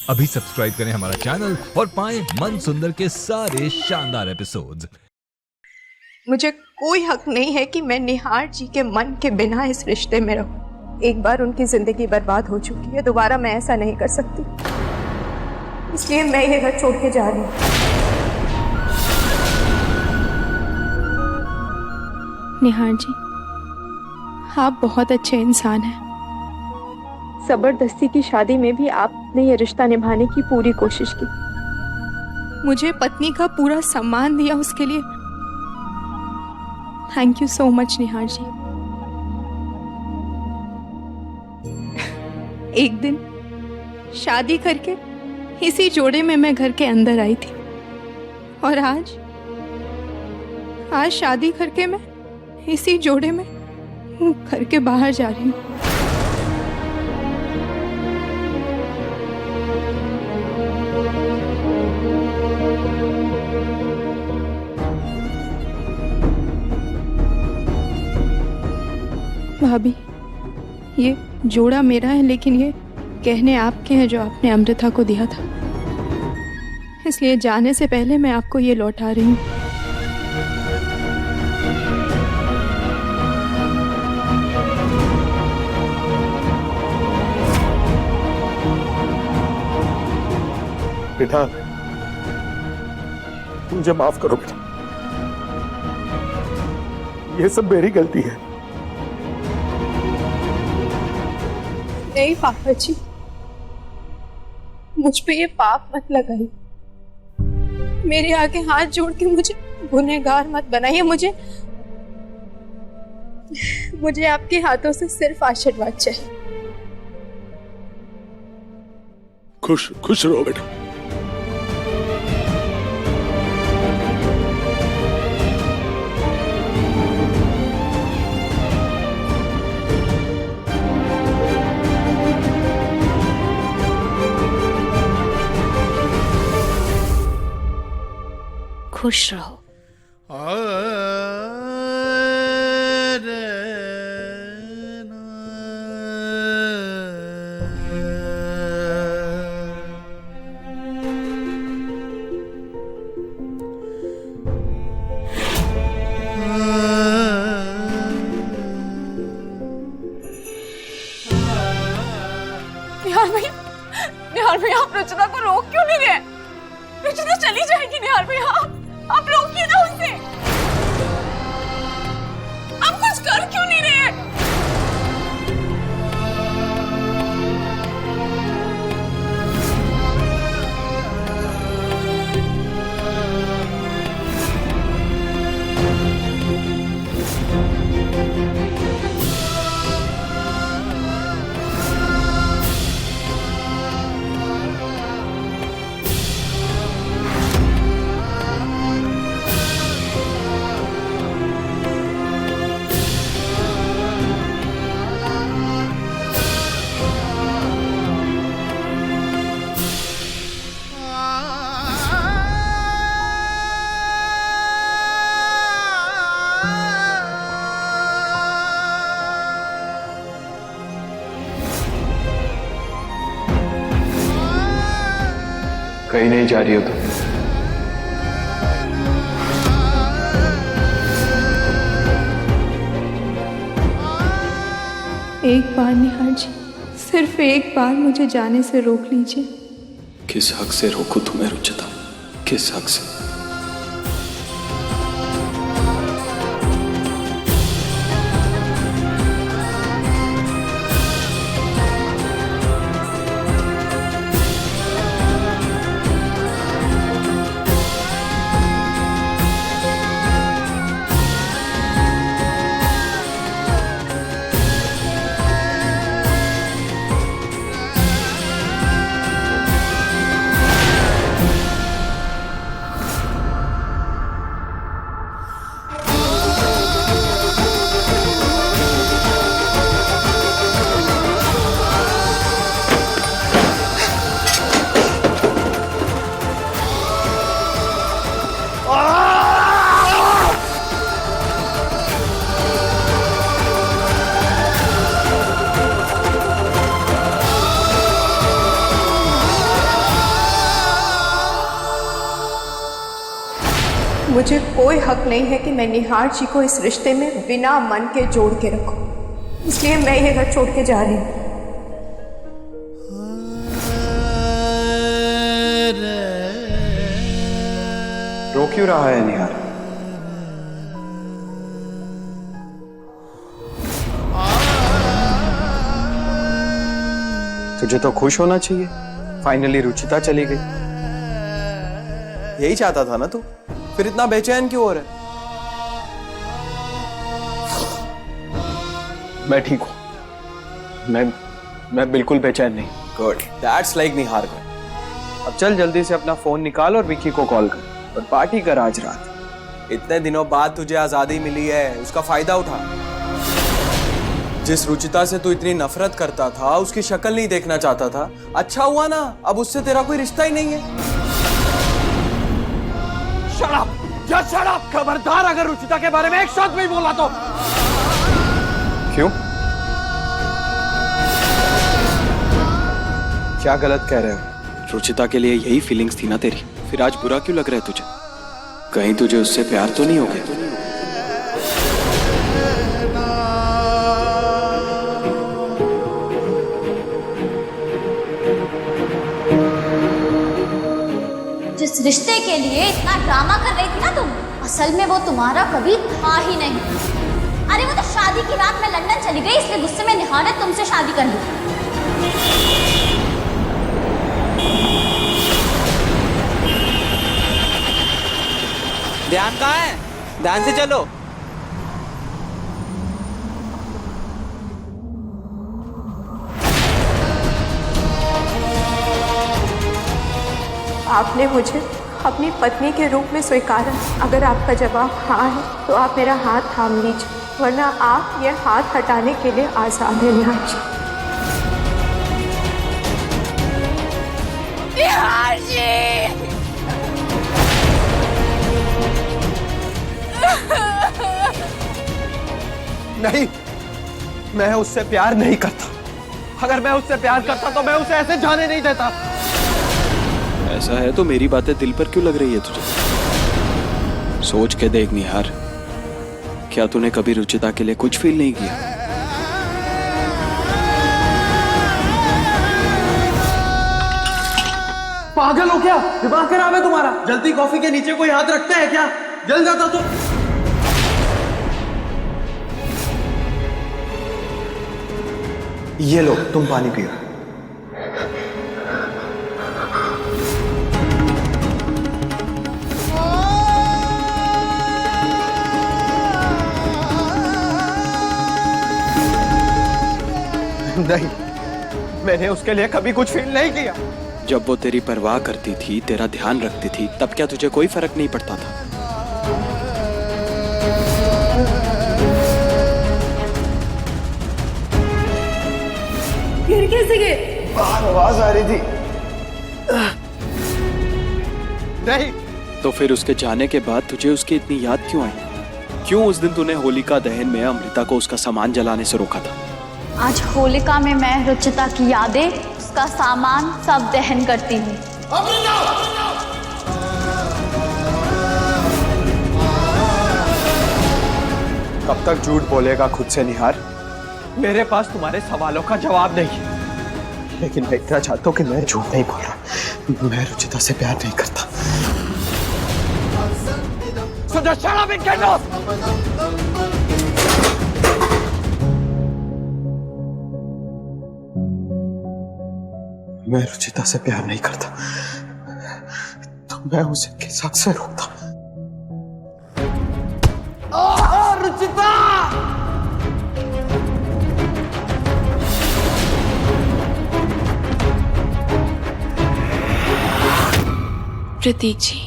अभी सब्सक्राइब करें हमारा चैनल और पाएं मन सुंदर के सारे शानदार एपिसोड्स। मुझे कोई हक नहीं है कि मैं निहार जी के मन के बिना इस रिश्ते में रहूं। एक बार उनकी जिंदगी बर्बाद हो चुकी है, दोबारा मैं ऐसा नहीं कर सकती। इसलिए मैं ये घर छोड़ के जा रही हूँ। निहार जी, आप बहुत अच्छे इंसान हैं। जबरदस्ती की शादी में भी आपने ये रिश्ता निभाने की पूरी कोशिश की। मुझे पत्नी का पूरा सम्मान दिया, उसके लिए थैंक यू सो मच निहार जी। एक दिन शादी करके इसी जोड़े में मैं घर के अंदर आई थी और आज शादी करके मैं इसी जोड़े में घर के बाहर जा रही हूँ। भाभी, ये जोड़ा मेरा है, लेकिन ये गहने आपके हैं जो आपने अमृता को दिया था। इसलिए जाने से पहले मैं आपको ये लौटा रही हूँ। बेटा, मुझे माफ करो बेटा, ये सब मेरी गलती है। नहीं पापा जी, मुझ पे ये पाप मत लगाइए। मेरे आगे हाथ जोड़ के मुझे गुनहगार मत बनाइए। मुझे आपके हाथों से सिर्फ आशीर्वाद चाहिए। खुश रहो बेटा। खुश रहो। निहार भैया, आप रुचिता को रोक क्यों नहीं रहे? रुचिता चली जाएगी। निहार भैया, आप रोकिए ना उसे। आप कुछ कर क्यों नहीं रहे? कहीं नहीं जा रही हो तुम? एक बार निहार जी, सिर्फ एक बार मुझे जाने से रोक लीजिए। किस हक से रोकूं तुम्हें रुचिता? किस हक से? मुझे कोई हक नहीं है कि मैं निहार जी को इस रिश्ते में बिना मन के जोड़ के रखूं, इसलिए मैं ये घर छोड़ के जा रही हूँ। रो क्यों रहा है निहार? तुझे तो खुश होना चाहिए, फाइनली रुचिता चली गई। यही चाहता था ना तू, फिर इतना बेचैन क्यों हो रहा है? मैं ठीक हूं। मैं बिल्कुल बेचैन नहीं। गुड, दैट्स लाइक निहार को। अब चल जल्दी से अपना फोन निकाल और विकी को कॉल कर और पार्टी कर आज रात। इतने दिनों बाद तुझे आजादी मिली है, उसका फायदा उठा। जिस रुचिता से तू इतनी नफरत करता था, उसकी शक्ल नहीं देखना चाहता था, अच्छा हुआ ना, अब उससे तेरा कोई रिश्ता ही नहीं है। Shut up! खबरदार अगर रुचिता के बारे में एक शब्द भी बोला तो। क्यों? क्या गलत कह रहे हो? रुचिता के लिए यही फीलिंग्स थी ना तेरी, फिर आज बुरा क्यों लग रहा है तुझे? कहीं तुझे उससे प्यार तो नहीं हो गया? जिस रिश्ते के लिए इतना ड्रामा कर रही थी ना तुम, असल में वो तुम्हारा कभी था ही नहीं। अरे वो तो शादी की रात में लंदन चली गई, इसलिए गुस्से में निहार ने तुमसे शादी कर ली। ध्यान कहाँ है? ध्यान से चलो। आपने मुझे अपनी पत्नी के रूप में स्वीकारा। अगर आपका जवाब हाँ है तो आप मेरा हाथ थाम लीजिए, वरना आप ये हाथ हटाने के लिए आजाद हैं निहार जी। निहार जी! नहीं, मैं उससे प्यार नहीं करता। अगर मैं उससे प्यार करता तो मैं उसे ऐसे जाने नहीं देता। ऐसा है तो मेरी बातें दिल पर क्यों लग रही है तुझे? सोच के देख निहार, क्या तूने कभी रुचिता के लिए कुछ फील नहीं किया? पागल हो क्या? दिमाग खराब है तुम्हारा? जल्दी कॉफी के नीचे कोई हाथ रखते हैं क्या? जल जाता तो। ये लो, तुम पानी पियो। नहीं, मैंने उसके लिए कभी कुछ फील नहीं किया। जब वो तेरी परवाह करती थी, तेरा ध्यान रखती थी, तब क्या तुझे कोई फर्क नहीं पड़ता था? गिर कैसे गए? बाहर आवाज आ रही थी। नहीं। तो फिर उसके जाने के बाद तुझे उसकी इतनी याद क्यों आई? क्यों उस दिन तूने होलिका दहन में अमृता को उसका सामान जलाने से रोका था? आज होलिका में मैं रुचिता की यादें, उसका सामान सब दहन करती हूँ। कब तक झूठ बोलेगा खुद से निहार? मेरे पास तुम्हारे सवालों का जवाब नहीं, लेकिन मैं इतना चाहता हूं कि मैं झूठ नहीं बोल रहा। मैं रुचिता से प्यार नहीं करता। So just shut up and get off! मैं रुचिता से प्यार नहीं करता, तो मैं उसे किस हक से रोकता? रुचिता! प्रतीक जी,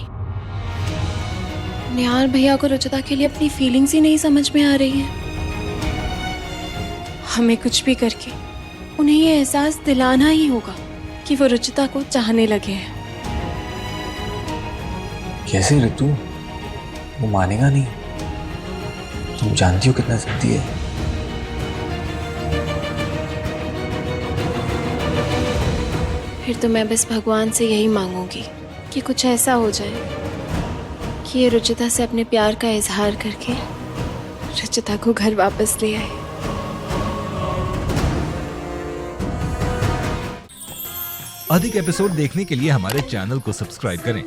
निहार भैया को रुचिता के लिए अपनी फीलिंग्स ही नहीं समझ में आ रही हैं। हमें कुछ भी करके उन्हें ये एहसास दिलाना ही होगा कि वो रुचिता को चाहने लगे हैं। कैसे ऋतु? वो मानेगा नहीं। तुम जानती हो कितना जिद्दी है। फिर तो मैं बस भगवान से यही मांगूंगी कि कुछ ऐसा हो जाए कि ये रुचिता से अपने प्यार का इजहार करके रुचिता को घर वापस ले आए। अधिक एपिसोड देखने के लिए हमारे चैनल को सब्सक्राइब करें